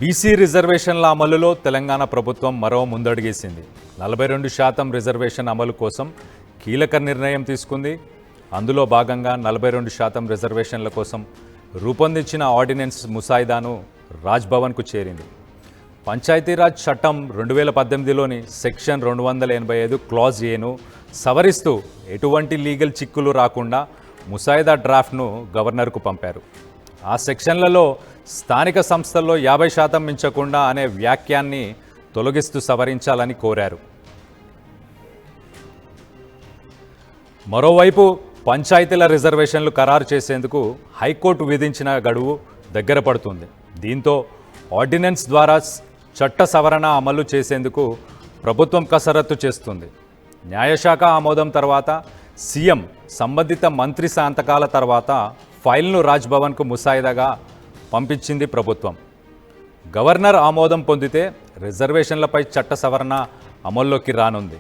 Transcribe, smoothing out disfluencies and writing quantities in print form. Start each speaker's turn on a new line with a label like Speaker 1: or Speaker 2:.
Speaker 1: BC రిజర్వేషన్ల అమలులో తెలంగాణ ప్రభుత్వం మరో ముందడుగేసింది. 42% రిజర్వేషన్ అమలు కోసం కీలక నిర్ణయం తీసుకుంది. అందులో భాగంగా 42% రిజర్వేషన్ల కోసం రూపొందించిన ఆర్డినెన్స్ ముసాయిదాను రాజ్భవన్కు చేరింది. పంచాయతీరాజ్ చట్టం 2018లోని సెక్షన్ 285 క్లాజ్ ఏను సవరిస్తూ ఎటువంటి లీగల్ చిక్కులు రాకుండా ముసాయిదా డ్రాఫ్ట్ను గవర్నర్కు పంపారు. ఆ సెక్షన్లలో స్థానిక సంస్థల్లో 50% మించకుండా అనే వ్యాఖ్యాన్ని తొలగిస్తూ సవరించాలని కోరారు. మరోవైపు పంచాయతీల రిజర్వేషన్లు ఖరారు చేసేందుకు హైకోర్టు విధించిన గడువు దగ్గర పడుతుంది. దీంతో ఆర్డినెన్స్ ద్వారా చట్ట సవరణ అమలు చేసేందుకు ప్రభుత్వం కసరత్తు చేస్తుంది. న్యాయశాఖ ఆమోదం తర్వాత సీఎం సంబంధిత మంత్రి సంతకాల తర్వాత ఫైల్ను రాజ్భవన్కు ముసాయిదాగా పంపించింది ప్రభుత్వం. గవర్నర్ ఆమోదం పొందితే రిజర్వేషన్లపై చట్ట సవరణ అమల్లోకి రానుంది.